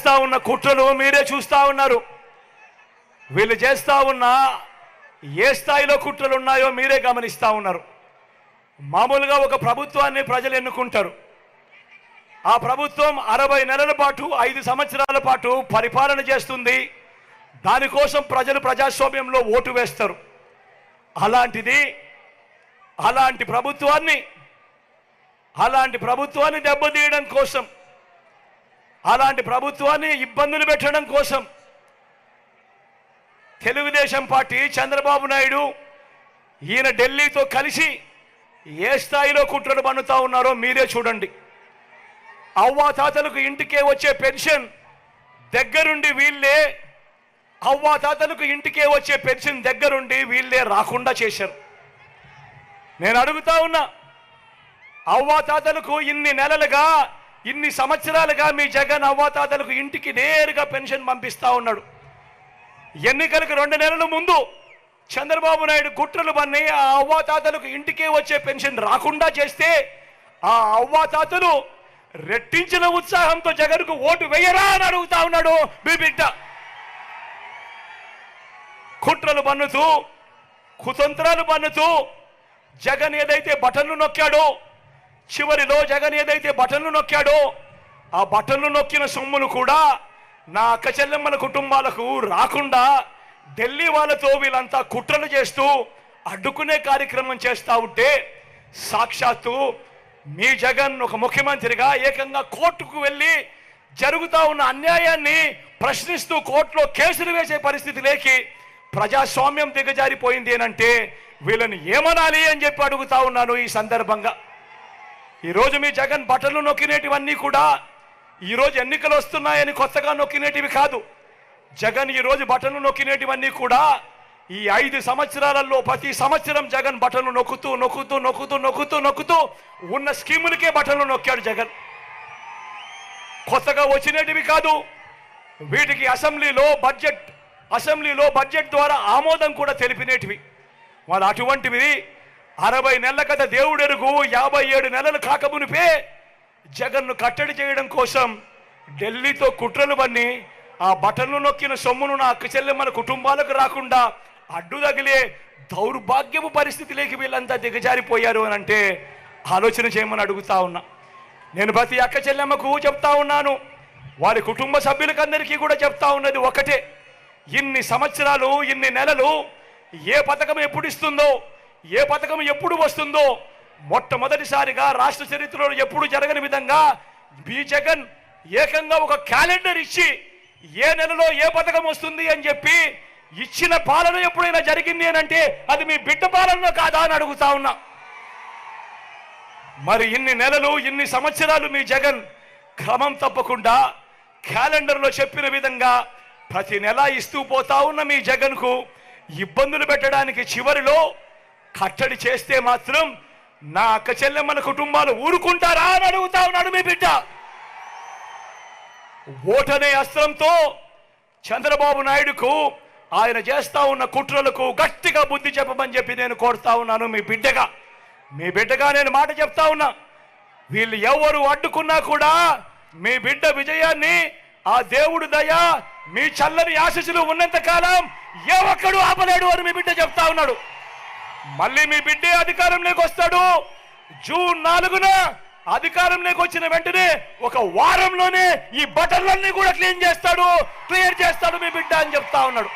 చేస్తా ఉన్న కుట్రలు మీరే చూస్తా ఉన్నారు. వీళ్ళు చేస్తా ఉన్న ఏ స్థాయిలో కుట్రలు ఉన్నాయో మీరే గమనిస్తా ఉన్నారు. మామూలుగా ఒక ప్రభుత్వాన్ని ప్రజలు ఎన్నుకుంటారు. ఆ ప్రభుత్వం 60 నెలల పాటు 5 సంవత్సరాల పాటు పరిపాలన చేస్తుంది. దానికోసం ప్రజలు ప్రజాస్వామ్యంలో ఓటు వేస్తారు. అలాంటి ప్రభుత్వాన్ని దెబ్బతీయడం కోసం, అలాంటి ప్రభుత్వాన్ని ఇబ్బందులు పెట్టడం కోసం తెలుగుదేశం పార్టీ చంద్రబాబు నాయుడు ఈయన ఢిల్లీతో కలిసి ఏ స్థాయిలో కుట్రలు పన్నుతా ఉన్నారో మీరే చూడండి. అవ్వాతాతలకు ఇంటికే వచ్చే పెన్షన్ దగ్గరుండి వీళ్ళే రాకుండా చేశారు. నేను అడుగుతా ఉన్నా, అవ్వాతాతలకు ఇన్ని సంవత్సరాలుగా మీ జగన్ అవ్వాతాతలకు ఇంటికి నేరుగా పెన్షన్ పంపిస్తా ఉన్నాడు. ఎన్నికలకు 2 నెలల ముందు చంద్రబాబు నాయుడు కుట్రలు పన్ని ఆ అవ్వాతాతలకు ఇంటికే వచ్చే పెన్షన్ రాకుండా చేస్తే ఆ అవ్వాతాతలు రెట్టించిన ఉత్సాహంతో జగన్కు ఓటు వేయరా అని అడుగుతా ఉన్నాడు మీ బిడ్డ. కుట్రలు పన్నుతూ, కుతంత్రాలు పన్నుతూ జగన్ ఏదైతే బటన్లు నొక్కాడో, చివరిలో జగన్ ఏదైతే బటన్లు నొక్కాడో ఆ బటన్లు నొక్కిన సొమ్ములు కూడా నా అక్క చెల్లెమ్మల కుటుంబాలకు రాకుండా ఢిల్లీ వాళ్ళతో వీళ్ళంతా కుట్రలు చేస్తూ అడ్డుకునే కార్యక్రమం చేస్తూ ఉంటే సాక్షాత్తు మీ జగన్ ఒక ముఖ్యమంత్రిగా ఏకంగా కోర్టుకు వెళ్ళి జరుగుతూ ఉన్న అన్యాయాన్ని ప్రశ్నిస్తూ కోర్టులో కేసులు వేసే పరిస్థితి లేకి ప్రజాస్వామ్యం దిగజారిపోయింది అంటే వీళ్ళని ఏమనాలి అని చెప్పి అడుగుతా ఉన్నాను. ఈ సందర్భంగా ఈరోజు మీ జగన్ బటన్లు నొక్కినేటివన్నీ కూడా ఈరోజు ఎన్నికలు వస్తున్నాయని కొత్తగా నొక్కినేటివి కాదు. జగన్ ఈరోజు బటన్లు నొక్కినేటివన్నీ కూడా ఈ 5 సంవత్సరాలలో ప్రతి సంవత్సరం జగన్ బటన్లు నొక్కుతూ ఉన్న స్కీములకే బటన్లు నొక్కాడు జగన్. కొత్తగా వచ్చినటివి కాదు. వీటికి అసెంబ్లీలో బడ్జెట్ ద్వారా ఆమోదం కూడా తెలిపినేటివి. వాళ్ళు అటువంటివి 60 నెలల కథ దేవుడెరుగు 57 నెలలు కాకమునిపే జగన్ను కట్టడి చేయడం కోసం ఢిల్లీతో కుట్రలు పన్ని ఆ బటన్లు నొక్కిన సొమ్మును నా అక్క చెల్లెమ్మల కుటుంబాలకు రాకుండా అడ్డు తగిలే దౌర్భాగ్యపు పరిస్థితిలోకి వీళ్ళంతా దిగజారిపోయారు అని అంటే ఆలోచన చేయమని అడుగుతా ఉన్నా. నేను ప్రతి అక్క చెల్లెమ్మకు చెప్తా ఉన్నాను, వారి కుటుంబ సభ్యులకందరికీ కూడా చెప్తా ఉన్నది ఒకటే, ఇన్ని సంవత్సరాలు ఇన్ని నెలలు ఏ పథకం ఎప్పుడు ఇస్తుందో, ఏ పథకం ఎప్పుడు వస్తుందో మొట్టమొదటిసారిగా రాష్ట్ర చరిత్రలో ఎప్పుడు జరగని విధంగా మీ జగన్ ఏకంగా ఒక క్యాలెండర్ ఇచ్చి ఏ నెలలో ఏ పథకం వస్తుంది అని చెప్పి ఇచ్చిన పాలన ఎప్పుడైనా జరిగింది అని అంటే అది మీ బిడ్డ పాలన కాదా అని అడుగుతా ఉన్నా. మరి ఇన్ని నెలలు ఇన్ని సంవత్సరాలు మీ జగన్ క్రమం తప్పకుండా క్యాలెండర్లో చెప్పిన విధంగా ప్రతి నెల ఇస్తూ పోతా ఉన్న మీ జగన్కు ఇబ్బందులు పెట్టడానికి చివరిలో కట్టడి చేస్తే మాత్రం నా అక్క చెల్లెమ్మల కుటుంబాలు ఊరుకుంటారా అని అడుగుతా ఉన్నాడు మీ బిడ్డ. ఓటనే అస్త్రంతో చంద్రబాబు నాయుడుకు ఆయన చేస్తా ఉన్న కుట్రలకు గట్టిగా బుద్ధి చెప్పమని చెప్పి నేను కోరుతా ఉన్నాను. మీ బిడ్డగా నేను మాట చెప్తా ఉన్నా, వీళ్ళు ఎవరు అడ్డుకున్నా కూడా మీ బిడ్డ విజయాన్ని ఆ దేవుడు దయ మీ చల్లని ఆశీస్సులు ఉన్నంత కాలం ఏ ఒక్కడు ఆపలేడు అని మీ బిడ్డ చెప్తా ఉన్నాడు. మళ్ళీ మీ బిడ్డే అధికారంలోకి వస్తాడు. జూన్ 4న అధికారంలోకి వచ్చిన వెంటనే ఒక వారంలోనే ఈ బటన్లన్నీ కూడా క్లియర్ చేస్తాడు మీ బిడ్డ అని చెప్తా ఉన్నాడు.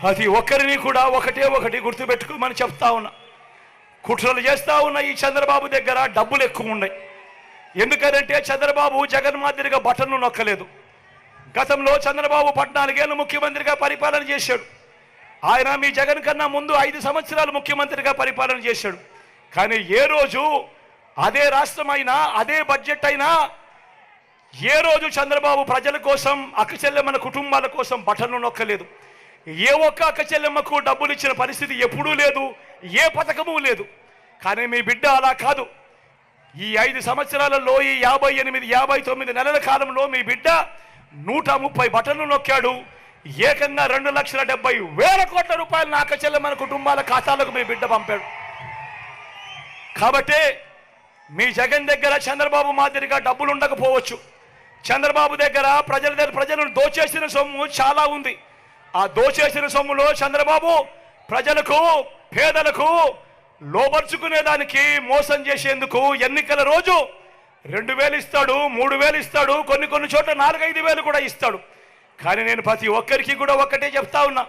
ప్రతి ఒక్కరిని కూడా ఒకటి గుర్తుపెట్టుకోమని చెప్తా ఉన్నా. కుట్రలు చేస్తా ఉన్న ఈ చంద్రబాబు దగ్గర డబ్బులు ఎక్కువ ఉన్నాయి. ఎందుకంటే చంద్రబాబు జగన్ మాదిరిగా బటన్లు నొక్కలేదు. గతంలో చంద్రబాబు 14 ఏళ్ళు ముఖ్యమంత్రిగా పరిపాలన చేశాడు. ఆయన మీ జగన్ కన్నా ముందు 5 సంవత్సరాలు ముఖ్యమంత్రిగా పరిపాలన చేశాడు. కానీ ఏ రోజు అదే రాష్ట్రం అయినా అదే బడ్జెట్ అయినా ఏ రోజు చంద్రబాబు ప్రజల కోసం అక్క చెల్లెమ్మల కుటుంబాల కోసం బటన్లు నొక్కలేదు. ఏ ఒక్క అక్క చెల్లెమ్మకు డబ్బులు ఇచ్చిన పరిస్థితి ఎప్పుడూ లేదు, ఏ పథకము లేదు. కానీ మీ బిడ్డ అలా కాదు. ఈ 5 సంవత్సరాలలో ఈ 59 నెలల కాలంలో మీ బిడ్డ 130 బటన్లు నొక్కాడు. ఏకంగా 2,70,000 కోట్ల రూపాయలు నా అక్క చెల్లెమ్మల కుటుంబాల ఖాతాలకు మీ బిడ్డ పంపాడు. కాబట్టి మీ జగన్ దగ్గర చంద్రబాబు మాదిరిగా డబ్బులు ఉండకపోవచ్చు, చంద్రబాబు దగ్గర ప్రజలను దోచేసిన సొమ్ము చాలా ఉంది. ఆ దోచేసిన సొమ్ములో చంద్రబాబు ప్రజలకు పేదలకు లోబర్చుకునేదానికి మోసం చేసేందుకు ఎన్నికల రోజు 2,000 ఇస్తాడు, 3,000 ఇస్తాడు, కొన్ని చోట్ల 4-5 కూడా ఇస్తాడు. కానీ నేను ప్రతి ఒక్కరికి కూడా ఒక్కటే చెప్తా ఉన్నా,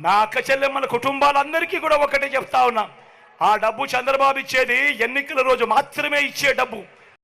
నా అక్క చెల్లెమ్మల కుటుంబాలందరికీ కూడా ఒక్కటే చెప్తా ఉన్నా, ఆ డబ్బు చంద్రబాబు ఇచ్చేది ఎన్నికల రోజు మాత్రమే ఇచ్చే డబ్బు.